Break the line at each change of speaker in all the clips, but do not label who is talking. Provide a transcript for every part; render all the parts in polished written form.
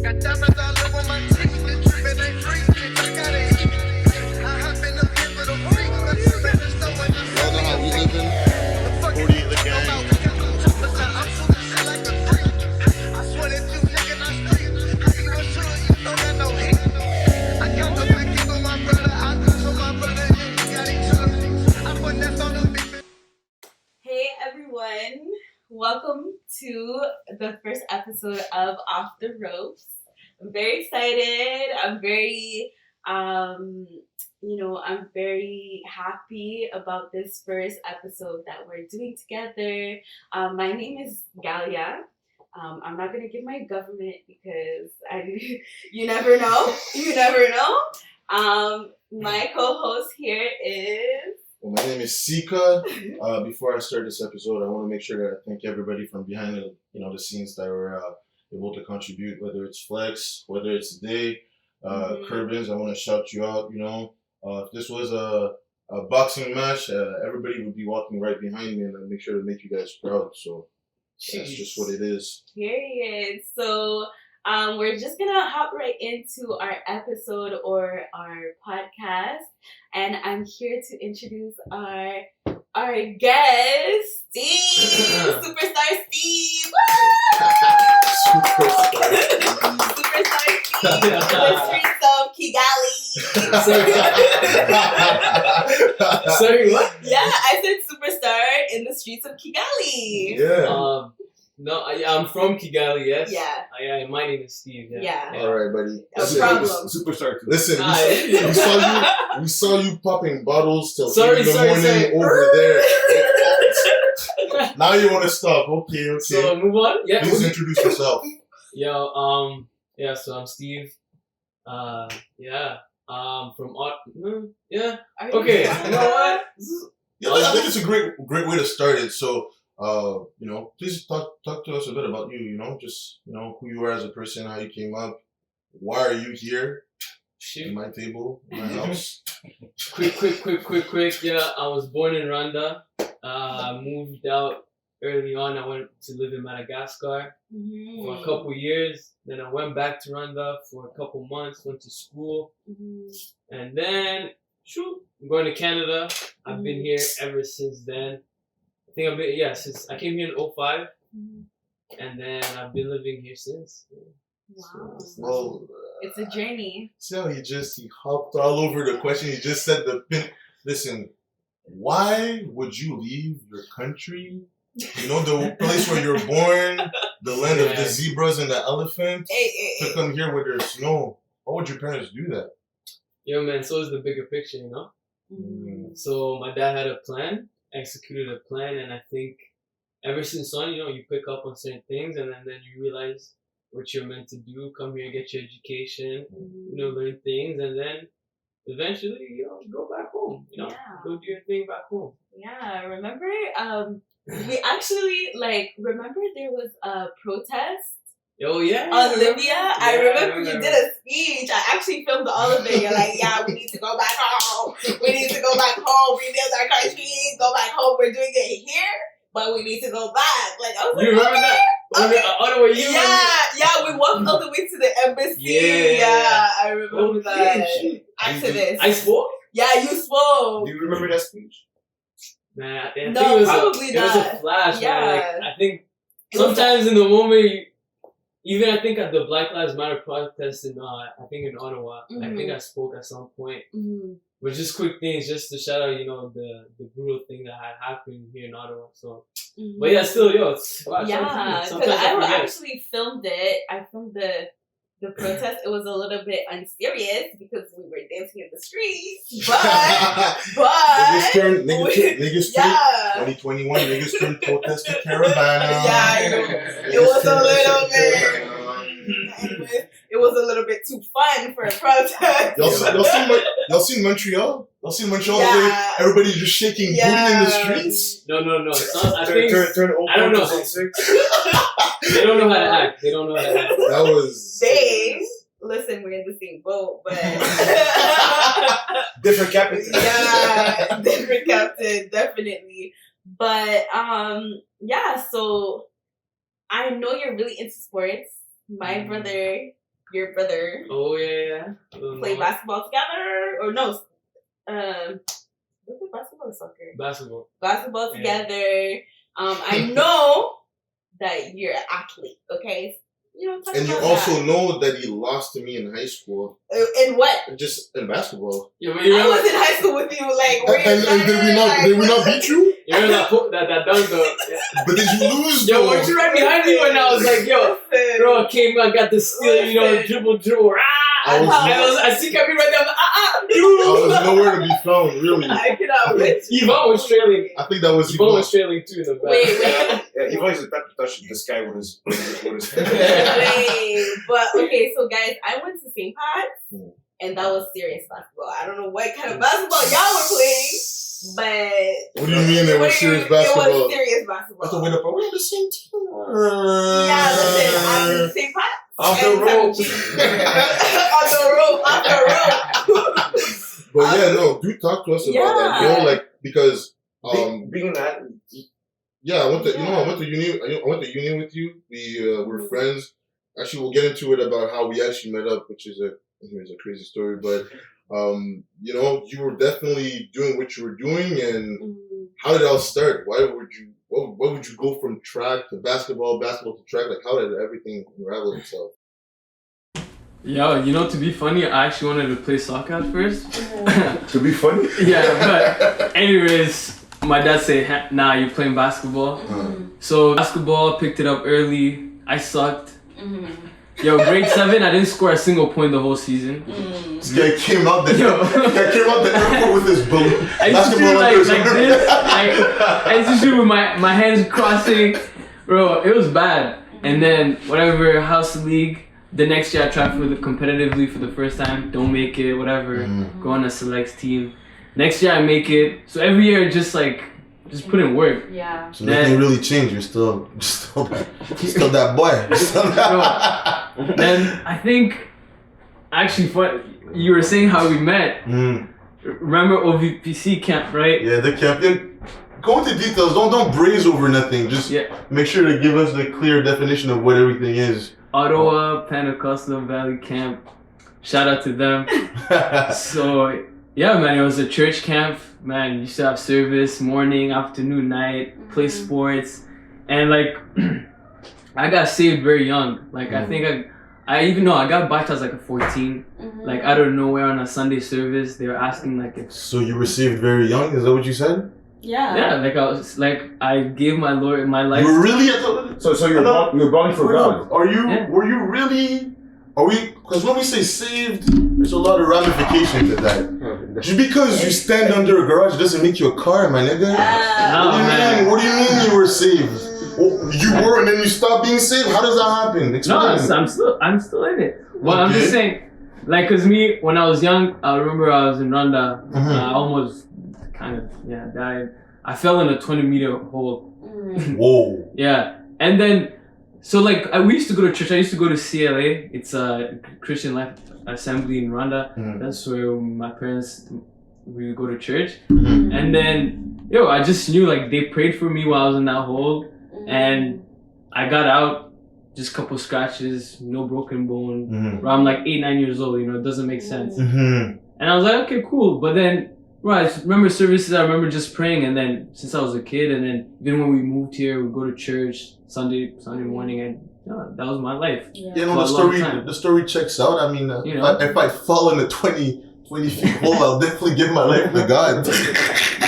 Got diamonds all over my teeth, the treatment ain't free. Bitch, I gotta eat. I hop in the pit with a freak, but you better know when I
Y'all know how we living?
the fuck
40 the gang.
I'm full of shit like a freak. I swear that you nigga not street. How you assure you don't got no heat? I count the back for my brother. I do for my brother. Yeah, he got each other. I put that on the big.
Hey everyone, welcome to the first episode of Off the Ropes. I'm very excited. I'm very, I'm very happy about this first episode that we're doing together. My name is Galia. I'm not gonna give my government because you never know. You never know. My co-host here is.
Well, my name is Seaka. Before I start this episode, I want to make sure that I thank everybody from behind the scenes that were able to contribute, whether it's Flex, whether it's Day, Curbins. I want to shout you out. If this was a boxing match, everybody would be walking right behind me, and I'd make sure to make you guys proud. So that's just what it is.
Period. So we're just gonna hop right into our episode or our podcast, and I'm here to introduce our guest, Steve, superstar Steve. Superstar Steve, the streets of Kigali.
Sorry, what?
Yeah, I said superstar in the streets of Kigali.
Yeah.
No, I'm from Kigali, yes.
Yeah.
My name is Steve.
Yeah.
All right, buddy.
No problem.
Superstar. Listen,
Hi.
we saw you popping bottles till
Sorry,
8 in the morning over there. Now you want to stop? Okay.
So move on. Yeah.
Please introduce yourself.
So I'm Steve. From yeah.
Are you
Okay.
sure?
You know what?
Yeah, I think it's a great way to start it. So, please talk to us a bit about you. Just who you are as a person, how you came up, why are you here in my table, in my house.
Quick. Yeah, I was born in Rwanda. Moved out early on. I went to live in Madagascar for a couple years. Then I went back to Rwanda for a couple months. Went to school, and then I'm going to Canada. I've been here ever since then. I think I've been since I came here in 2005, and then I've been living here since.
Wow.
Well,
It's a journey.
See how he hopped all over the question. He just said the pin. Listen, why would you leave your country? The place where you're born, the land of the zebras and the elephants, to come here where there's snow. Why would your parents do that?
Yo, man, so is the bigger picture, So my dad had a plan, executed a plan, and I think ever since on, you pick up on certain things, and then you realize what you're meant to do. Come here, get your education, learn things, and then eventually, go back home. Go do your thing back home.
Yeah, remember? We actually remember there was a protest.
Oh yeah.
On Libya, I remember you
remember.
did a speech. I actually filmed all of it. You're like, yeah, we need to go back home. We need to go back home. Rebuild our country. Go back home. We're doing it here, but we need to go back. I was
You remember that?
Okay. Yeah. We walked all the way to the embassy. Yeah, I remember that. Activist.
I spoke.
Yeah, you spoke.
Do you remember that speech?
Nah, I think
No,
it was
probably
It was
not.
a flash.
Yeah.
Man. I think sometimes in the moment, even I think at the Black Lives Matter protest in Ottawa, I think I spoke at some point. But just quick things, just to shout out, the brutal thing that had happened here in Ottawa. So, but yeah, still, it's
yeah, because I actually filmed it. I filmed the protest. It was a little bit unserious because we were dancing in the streets, but
niggas turned 2021 niggas turned protest to caravana.
Yeah, it was a little bit. It was a little bit too fun for a protest.
Y'all seen Montreal? Y'all seen Montreal?
Yeah.
Everybody just shaking booty in the streets.
No. I think
Turn
I don't know.
on 6.
They don't know how to act.
That was.
Listen, we're in the same boat, but
different captain.
Yeah, different captain, definitely. But so I know you're really into sports. My brother your brother
Oh yeah.
play basketball together, or no? Was it basketball or soccer?
Basketball.
Basketball
Yeah.
together. I know that you're an athlete. Okay. You know, talk
And you
about
also
that.
know that he lost to me in high school.
In what?
Just in basketball.
You
I was in high school with you. Like, were you
And did we not beat you?
You remember that dunk though? Yeah.
But did you lose?
Yo,
though?
weren't you right behind me when I was like, yo, bro, came out, got the steal, you know, dribble, I see Kevin right there.
I was nowhere to be found, really.
I cannot wait.
Yvonne was trailing.
I think that was
Yvonne was trailing too in the back.
Wait.
Yeah, he always about to touch this guy with his
Wait, but okay, so guys, I went to St. Pat's, and that was serious basketball. I don't know what kind of basketball y'all were playing, but
What do you mean it was serious basketball?
It was serious basketball.
I thought we're on the same team.
Yeah, listen, I'm in St. Pat's.
Off the rope.
Off the rope.
But yeah, no, do talk to us about that. You know, like, because
being that,
yeah, I went to uni with you. We were friends. Actually, we'll get into it about how we actually met up, which is a crazy story. But you know, you were definitely doing what you were doing, and how did it all start? Why would you go from track to basketball to track? Like, how did everything unravel itself?
Yo, you know, to be funny, I actually wanted to play soccer at first.
to be funny.
Yeah, but anyways, my dad said, nah, you're playing basketball. So basketball, picked it up early. I sucked. Yo, grade 7, I didn't score a single point the whole season.
This guy came out the airport with his balloon.
I used to do like this. I used to do with my hands crossing. Bro, it was bad. And then whatever, house league. The next year I tried for the competitively for the first time. Don't make it, whatever. Go on a selects team. Next year I make it. So every year just put in work.
Yeah.
So nothing really changed. You're still that boy.
Then I think, actually, you were saying how we met. Remember OVPC camp, right?
Yeah, the camp. Go into details. Don't braze over nothing. Just make sure to give us the clear definition of what everything is.
Ottawa Pentecostal Valley Camp. Shout out to them. So yeah, man, it was a church camp. Man, you used to have service morning, afternoon, night, play sports, and like I got saved very young. Like I think I even know I got baptized like at 14. Like out of nowhere on a Sunday service, they were asking like if.
So you received very young? Is that what you said?
Yeah.
Yeah, like I gave my Lord my life.
You really?
So you're balling for God.
Are you? Yeah. Were you really? Are we? Because when we say saved, there's a lot of ramifications to that. Just because you stand under a garage doesn't make you a car, my nigga. What do you mean you were saved? You were and then you stopped being saved? How does that happen? Explain.
No, I'm still in it. Well, I'm just saying, like, cause me when I was young, I remember I was in Rwanda. I almost kind of died. I fell in a 20-meter hole.
Whoa.
Yeah, and then so like we used to go to church. I used to go to CLA. It's a Christian Life Assembly in Rwanda. That's where my parents we would go to church. And then I just knew like they prayed for me while I was in that hole, and I got out. Just a couple scratches, no broken bone. I'm like 8-9 years old. You know, it doesn't make sense. And I was like, okay, cool. But then. Right, I remember services, I remember just praying, and then since I was a kid, and then even when we moved here, we'd go to church Sunday morning, and that was my life.
You know, the story checks out. I mean, if I fall in a 20 feet hole, I'll definitely give my life to God.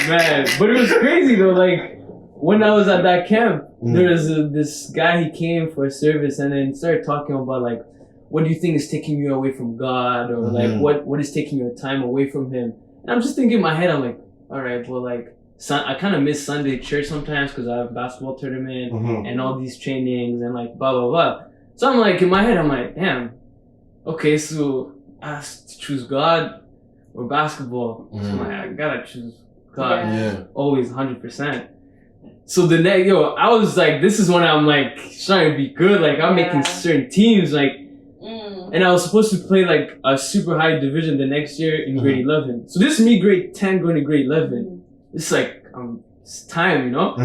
Man, but it was crazy though, like, when I was at that camp, there was this guy, he came for a service, and then started talking about, like, what do you think is taking you away from God, or like, what is taking your time away from Him? And I'm just thinking in my head, I'm like, all right, well, like, I kind of miss Sunday church sometimes because I have a basketball tournament and all these trainings and like blah, blah, blah. So I'm like, in my head, I'm like, damn, okay, so I have to choose God or basketball. So I'm like, I gotta choose God. Yeah. Always 100%. So the next, I was like, this is when I'm like trying to be good. Like I'm making certain teams, like, and I was supposed to play like a super high division the next year in grade 11. So this is me grade 10 going to grade 11. It's like, it's time, you know?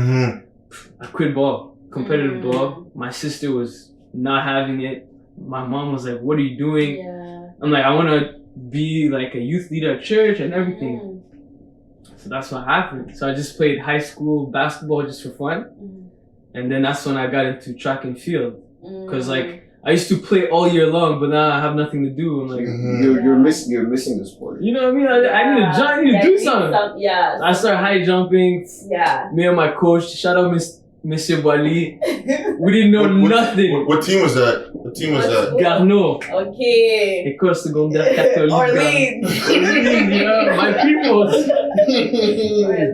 I quit ball, competitive ball. My sister was not having it. my mom was like, "What are you doing?"
Yeah.
I'm like, "I want to be like a youth leader at church and everything." So that's what happened. So I just played high school basketball just for fun. And then that's when I got into track and field. Because like, I used to play all year long, but now I have nothing to do. I'm like,
You're missing the sport.
you know what I mean? I need to jump, I need to do something.
Yeah.
I started high jumping.
Yeah.
Me and my coach, shout out Monsieur Bali. We didn't know nothing.
What team was that? What team was that?
Garneau.
Okay.
École secondaire catholique.
Orleans.
Yeah, my people.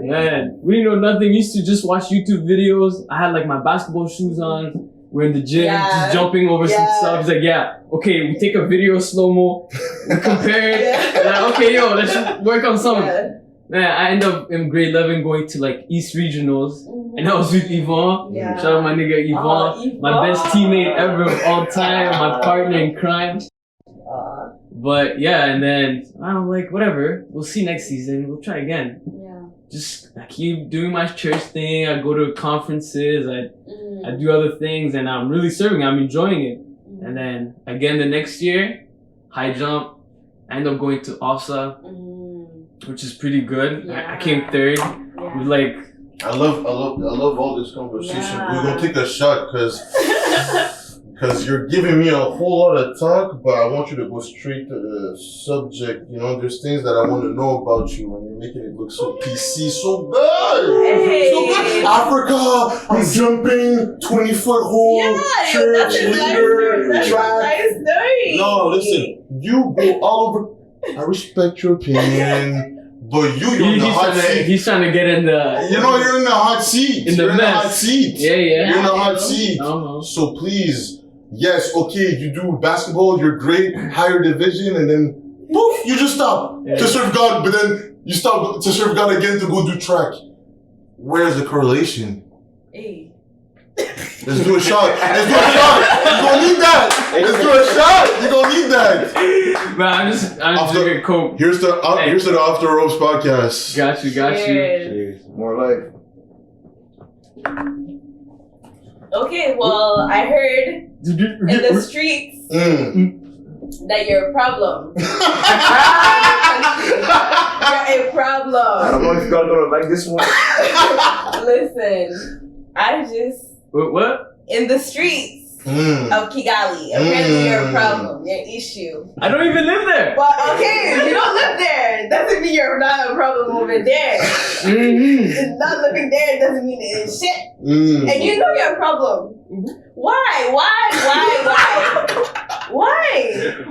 Man, we didn't know nothing. We used to just watch YouTube videos. I had like my basketball shoes on. We're in the gym, just jumping over some stuff. It's like, okay, we take a video slow-mo, we compare it. Like, okay, yo, let's work on something. Man, I end up in grade 11 going to like East Regionals, and I was with Yvonne. Shout out my nigga Yvonne, my best teammate ever of all time, my partner in crime. But yeah, and then I'm like, whatever, we'll see next season, we'll try again. Just I keep doing my church thing, I go to conferences, I do other things, and I'm really serving, I'm enjoying it. And then again the next year, high jump, I end up going to OFSA, which is pretty good. I came third. It was like
I love all this conversation. We're gonna take a shot because you're giving me a whole lot of talk, but I want you to go straight to the subject. You know, there's things that I want to know about you, and you're making it look so PC, so good.
Hey.
So good. Africa, I'm jumping 20-foot hole, church leader, track.
Nice story.
No, listen, you go all over. I respect your opinion. But you're in the hot seat.
He's trying to get in the...
You know, you're in the hot seat.
You're
in the hot seat.
Yeah.
You're in the hot seat.
Uh-huh.
So please, yes, okay, you do basketball, you're great, higher division, and then, poof, you just stop to serve God, but then you stop to serve God again to go do track. Where's the correlation?
Hey.
Let's do a shot. You're gonna need that. Let's do a shot. You're gonna need that.
Man, I'm just drinking Coke.
Here's the Off the Ropes podcast.
Got you.
Cheers. More life.
Okay, well, I heard in the streets that you're a problem. You're a problem.
I don't know if y'all gonna like this one.
Listen,
What?
in the streets of Kigali, apparently you're a problem, you're an issue.
I don't even live there.
But okay, you don't live there. Doesn't mean you're not a problem over there. Not living there doesn't mean it's shit. And you know you're a problem. Why?
What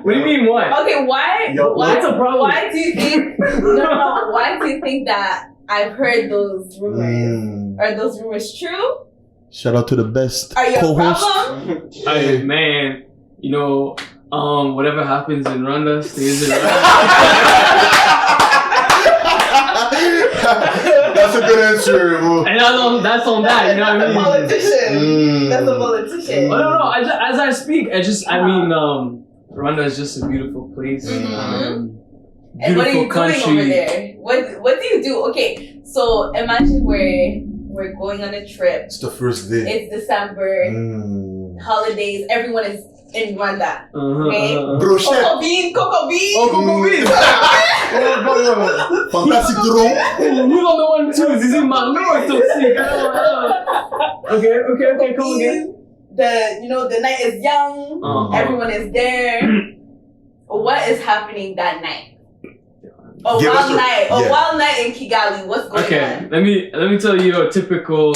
do you mean what?
Okay, why?
What's a problem?
Why do you think? No. Why do you think that I've heard those rumors? Are those rumors true?
Shout out to the best
Are you
co-host.
a problem?
Hey, man, you know, whatever happens in Rwanda stays in Rwanda.
That's a good answer.
And that's on that, you know what I mean?
Politician. That's a politician.
Oh, no, as I speak, I mean, Rwanda is just a beautiful place.
And
Beautiful
what are you
country.
doing over there? What do you do? Okay, so imagine we're going on a trip.
It's the first day.
It's December, holidays. Everyone is in Rwanda. Okay.
Brochette.
Coco bean.
Oh, Coco bean.
Fantastic room.
Who's on the one too? Is it my Lord toxic? Okay, come again.
The night is young. Everyone is there. What is happening that night? A wild night in Kigali. What's going on?
Okay, let me tell you a typical,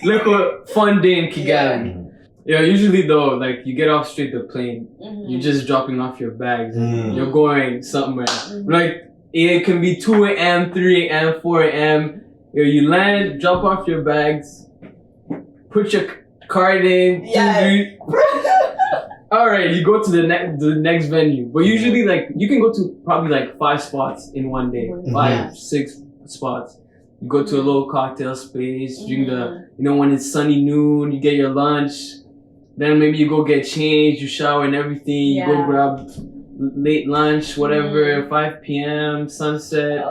little fun day in Kigali. Yeah, usually though, like you get off straight the plane, you're just dropping off your bags, you're going somewhere. Like it can be 2 a.m., 3 a.m., 4 a.m. You land, drop off your bags, put your card in. All right, you go to the next venue, but usually like you can go to probably like 5 spots in one day, 5, 6 spots. You go to a little cocktail space, drink when it's sunny noon, you get your lunch. Then maybe you go get changed, you shower and everything, you go grab late lunch, whatever, 5 p.m., sunset.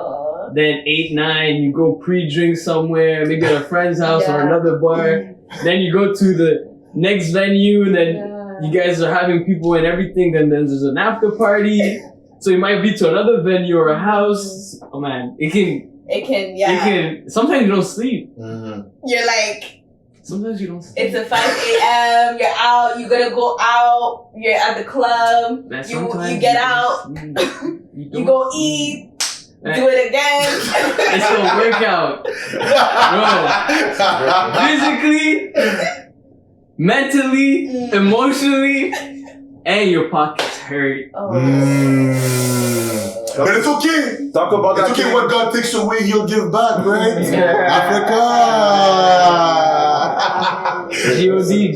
Then 8, 9, you go pre-drink somewhere, maybe at a friend's house or another bar. Then you go to the next venue, and then you guys are having people and everything, then there's an after party. So you might be to another venue or a house. Oh man, it can, sometimes you don't sleep.
You're like,
sometimes you don't sleep.
it's at 5 a.m., you're out, you're gonna go out, you're at the club,
Man,
you get out, you go eat, do it again.
It's a workout. Bro. Physically, mentally, emotionally, and your pockets hurt.
But it's okay.
Talk about
It's
that.
okay. What God takes away, He'll give back, right? Africa.
G.O.D.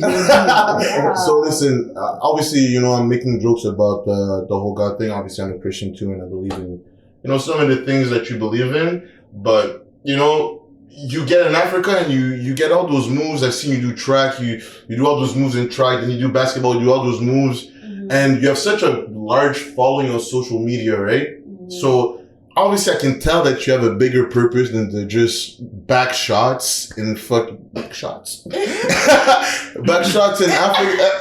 So listen, obviously, you know, I'm making jokes about the whole God thing. Obviously, I'm a Christian too, and I believe in, you know, some of the things that you believe in. But you know, you get in Africa and you get all those moves. I've seen you do track. You do all those moves in track. Then you do basketball. You do all those moves, and you have such a large following on social media, right? So obviously, I can tell that you have a bigger purpose than to just back shots and back shots. Back shots in Africa.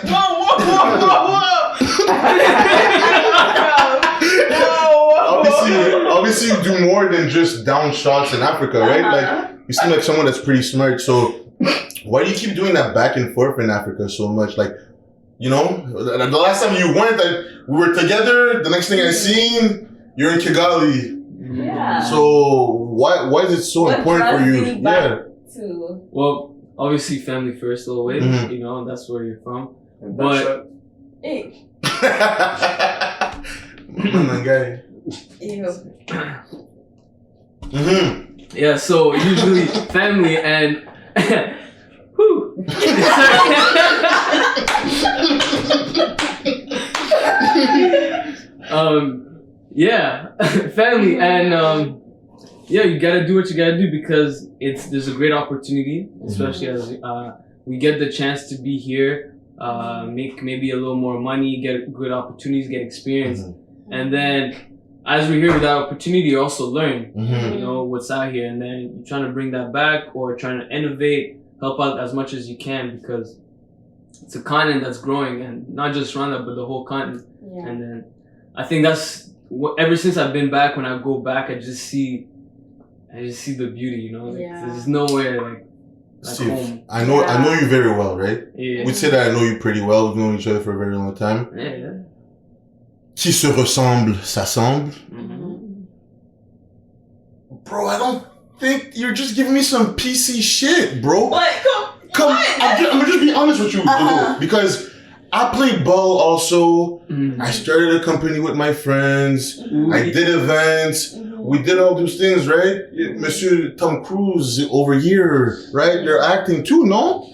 Obviously, you do more than just down shots in Africa, right? Like, you seem like someone that's pretty smart. So why do you keep doing that back and forth in Africa so much? Like, you know, the last time you went, we were together. The next thing I seen, you're in Kigali.
Yeah.
So why is it so important for you?
Well, obviously family first always. You know, that's where you're from. But
Hey.
My guy.
Yeah, so usually family and whew. Yeah, family and yeah, you gotta do what you gotta do because there's a great opportunity, especially as we get the chance to be here, make maybe a little more money, get good opportunities, get experience, and then as we're here with that opportunity, you also learn, you know, what's out here, and then you're trying to bring that back or trying to innovate, help out as much as you can because it's a continent that's growing, and not just Rwanda, but the whole continent. And then I think that's ever since I've been back. When I go back, I just see the beauty, you know. Like, there's nowhere like
Steve,
home.
I know you very well, right?
Yeah.
We'd say that I know you pretty well. We've known each other for a very long time.
Yeah.
Qui se ressemble, s'assemble. Bro, I don't think you're just giving me some PC shit, bro.
What?
Come, I'm gonna just be honest with you, because I played ball also. I started a company with my friends. I did events. We did all those things, right? Monsieur Tom Cruise over here, right? You're acting too, no?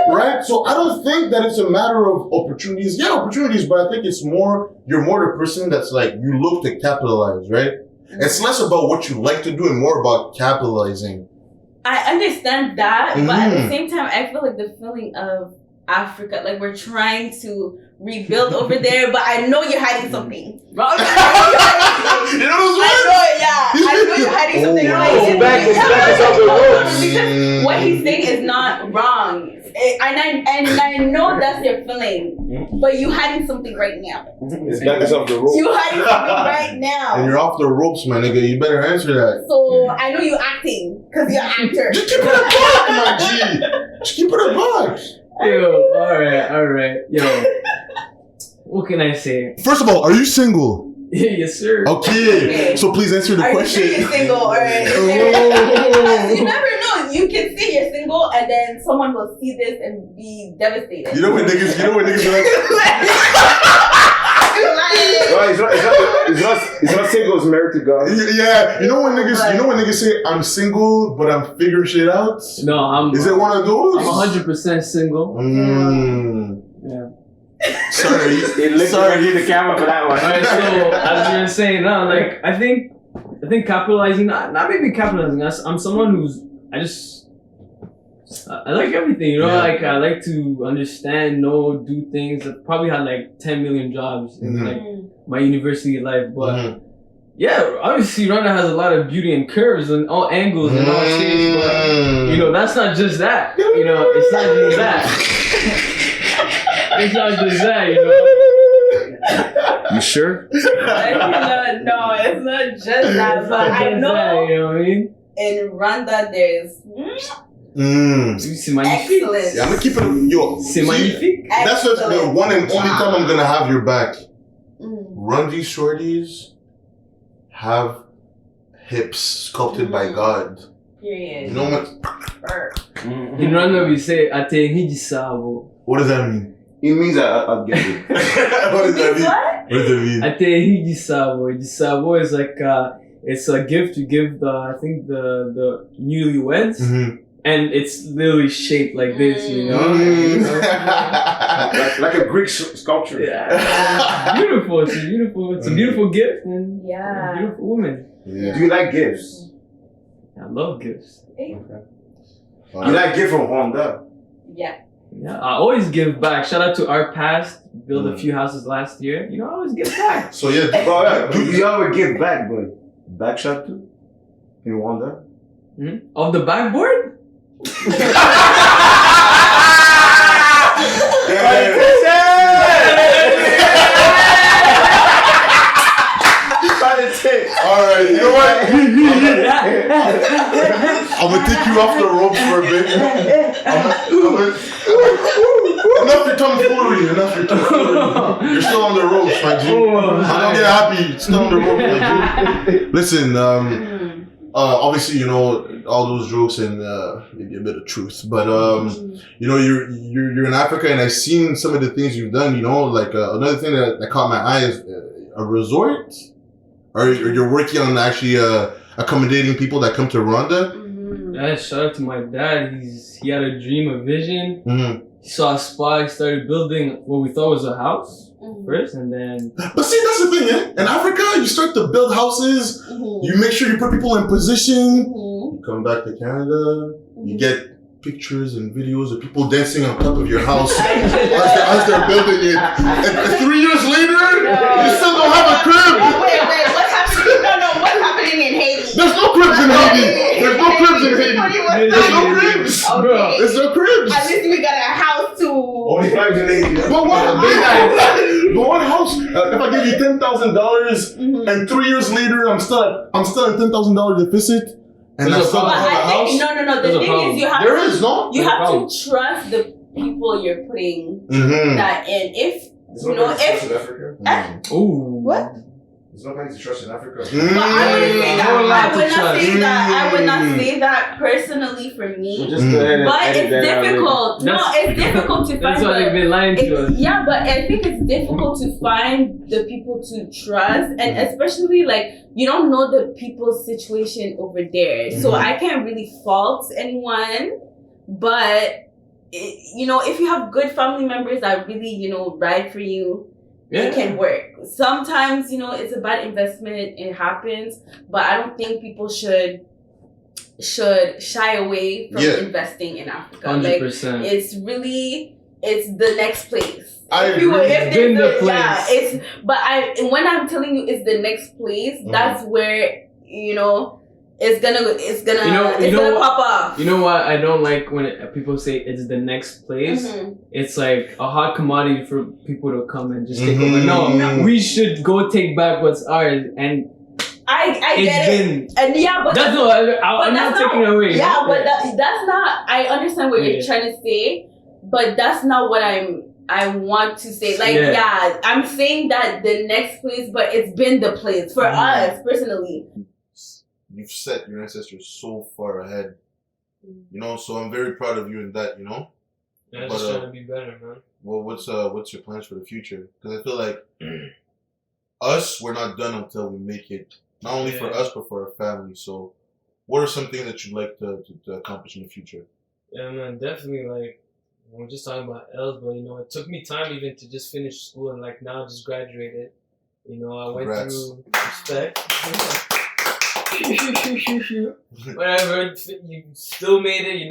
Right? So I don't think that it's a matter of opportunities. Yeah, opportunities, but I think it's more, you're more the person that's like, you look to capitalize, right? It's less about what you like to do and more about capitalizing.
I understand that, but at the same time, I feel like the feeling of Africa, like we're trying to rebuild over there, but I know you're hiding something.
You know those words?
I know you're hiding something. Because what he's saying is not wrong, and I know that's your feeling, but you hiding something right now.
It's back us off the rope.
You hiding something right now.
And you're off the ropes, my nigga. You better answer that.
So I know you acting because you're an actor.
Just keep it a buck, my G. Just keep it a buck.
Yo, alright. Yo, what can I say?
First of all, are you single?
Yes, sir.
Okay. So please answer the
Are
question.
you sure you're single or you never know. You can say you're single and then someone will see this and be devastated.
You know what niggas are like?
It's not single, it's married to God.
Yeah. You know when niggas say I'm single but I'm figuring shit out?
No,
Is it one of those?
I'm 100% single. Yeah.
Sorry.
Sorry, the camera for that one.
Alright, so as you were saying, no, like I think capitalizing, not maybe capitalizing. I'm someone I like everything, you know. Like I like to understand, know, do things. I probably had like 10 million jobs in like my university life, but yeah, obviously Rwanda has a lot of beauty and curves and all angles and all shapes, but you know that's not just that. You know, it's not just that. It's not just that, you know.
You sure?
No, it's not just that. But I
Just
know
that, you know what I mean?
in Rwanda there's
C'est magnifique.
excellent.
Yeah, I'm gonna keep it. Yo,
C'est
see,
magnifique.
that's what the one and only time I'm gonna have your back.
Mm.
Run these shorties have hips sculpted by God.
Period.
You know what?
In Rwanda we say ate nk'igisabo.
What does that mean?
It means I'll get it.
What does that mean?
What?
What does that mean?
Ate nk'igisabo. Igisabo is like it's a gift you give the newlyweds, and it's literally shaped like this, you know.
like a Greek sculpture.
Yeah. Beautiful. It's a beautiful gift and a beautiful woman.
Yeah.
Do you like gifts?
I love gifts.
You like gifts from Honda?
Yeah.
Yeah, I always give back. Shout out to our past. Built a few houses last year. You know, I always give back.
So yeah,
You always give back, but back shot too? You want that?
Of the backboard?
Alright, you know what? I'm gonna take you off the ropes for a bit. Enough your tomfoolery. You're still on the ropes, my G. I'm gonna get happy. You're still on the ropes, my G. Listen, obviously, you know, all those jokes and maybe a bit of truth, but you know, you're in Africa, and I've seen some of the things you've done. You know, like another thing that caught my eye is a resort, or you're working on actually accommodating people that come to Rwanda.
Yeah, shout out to my dad. He had a dream, a vision. He saw a spot. He started building what we thought was a house first, and then.
But see, that's the thing, eh? In Africa, you start to build houses. You make sure you put people in position. You come back to Canada. You get pictures and videos of people dancing on top of your house as they're building it. And 3 years later, you still don't have a crib.
Wait, what's happening? No, what's happening in Haiti?
There's no cribs in Haiti. There's no cribs in Haiti. There's no cribs.
Okay.
There's no cribs.
At least we got a house to.
Only 5 in Haiti.
But what house? If I give you $10,000 and 3 years later I'm still at $10,000 deficit, and
There's
I
a
still
problem.
don't have a house.
No. The
There's a
thing
problem.
is, you have
There
to.
is no.
You have
problem.
to trust the people you're putting that in. If
There's
you know,
nobody to trust in Africa.
Ooh.
What?
There's nobody to trust in Africa.
But I wouldn't say that.
Whole lot to
I would not say that personally for me.
Just go ahead and
But
edit
it's
that out
difficult. No,
That's-
it's difficult to find.
That's why they've been lying to us.
Yeah, but I think it's difficult to find the people to trust, and especially like you don't know the people's situation over there, so I can't really fault anyone. But you know, if you have good family members that really ride for you, it can work. Sometimes it's a bad investment. It happens, but I don't think people should shy away from investing in Africa.
100%.
It's the next place.
I
If you-
agree.
if
Been the place.
Yeah, when I'm telling you it's the next place, that's where it's gonna pop off.
You know what I don't like when people say it's the next place? It's like a hot commodity for people to come and just take over. No, we should go take back what's ours, and
I
it's
get it.
been.
And but
That's not. I'm not taking it away.
Yeah, but that's not. I understand what you're
Yeah.
trying to say, but that's not what I want to say. Like, I'm saying that the next place, but it's been the place for us personally.
You've set your ancestors so far ahead, so I'm very proud of you in that,
Yeah, just trying to be better, man.
Well, what's your plans for the future? Because I feel like we're not done until we make it, not only for us but for our family. So what are some things that you'd like to accomplish in the future?
Yeah, man, definitely. Like, we're just talking about L's, but it took me time even to just finish school, and like now I just graduated. I went
Congrats.
through respect. Whatever, you still made it.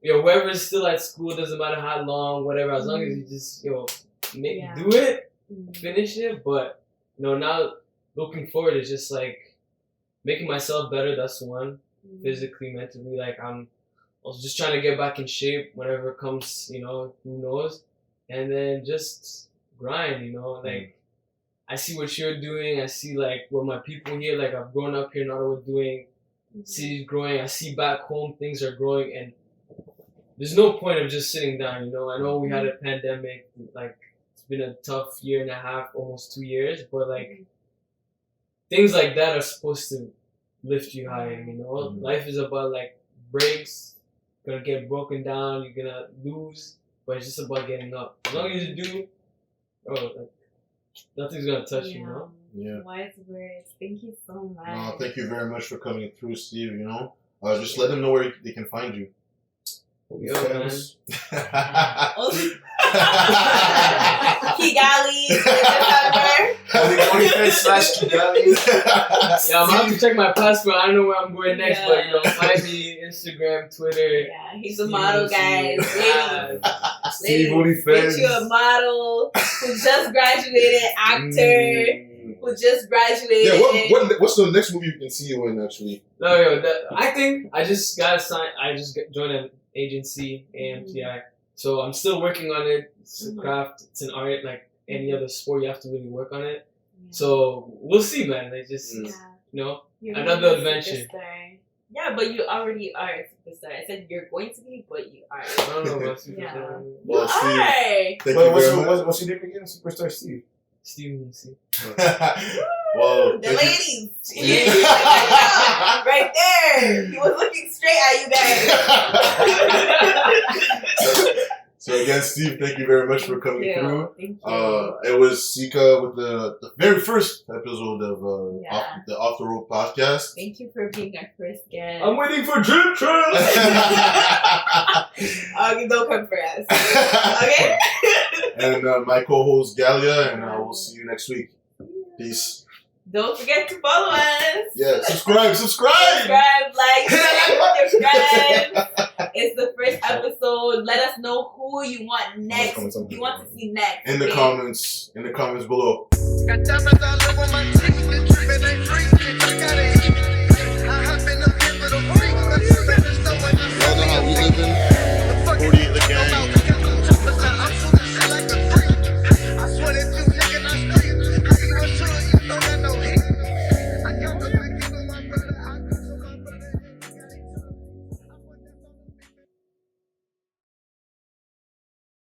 Whoever's still at school, doesn't matter how long, whatever. As long as you just do it, finish it. But now looking forward is just like making myself better. That's one. Physically, mentally, like I'm also just trying to get back in shape. Whatever comes, who knows. and then just grind, you know, like I see what you're doing, I see like what my people here, like I've grown up here in Ottawa doing, cities growing, I see back home things are growing, and there's no point of just sitting down, you know. I know we had a pandemic, like it's been a tough year and a half, almost 2 years, but like things like that are supposed to lift you higher, you know. Life is about like breaks, gonna get broken down, you're gonna lose, but it's just about getting up. As long as you do, like, nothing's gonna touch you, you know?
Yeah.
Wise words. Thank you so much.
No, thank you very much for coming through, Steve, you know. Just let them know where they can find you.
Yo, man.
Kigali.
OnlyFans/Kigali.
Yeah, I'm gonna have to check my passport. I don't know where I'm going next, but you know, find me Instagram, Twitter.
Yeah, he's a model, guys.
Steve
Ladies,
OnlyFans.
get you a model who just graduated, actor who just graduated.
Yeah, what's the next movie you can see you in, actually?
No, yo, I think I just got signed. I just joined an agency, AMTI. So I'm still working on it. It's a craft. It's an art. Like any other sport, you have to really work on it. Yeah. So we'll see, man. Like just you know, another adventure.
Yeah, but you already are a superstar. I said you're going to be, but you are.
I don't know about superstar.
Well, Steve,
what's your name again? Superstar Steve.
Steve Nkusi.
Well,
the ladies. Right there. He was looking straight at you guys.
So again, Steve, thank you very much for coming through.
Thank you.
It was Seaka with the very first episode of the Off the Road podcast.
Thank you for being our first guest.
I'm waiting for Drip Trail.
Don't come for us. Okay?
And my co-host Galia, and we'll see you next week. Peace.
Don't forget to follow us.
Yeah, subscribe.
Subscribe, like, share, subscribe. It's the first episode. Let us know who you want next. You want to see next.
In the comments below.
Got diamonds all over my teeth, the treatment ain't free, bitch, I gotta eat.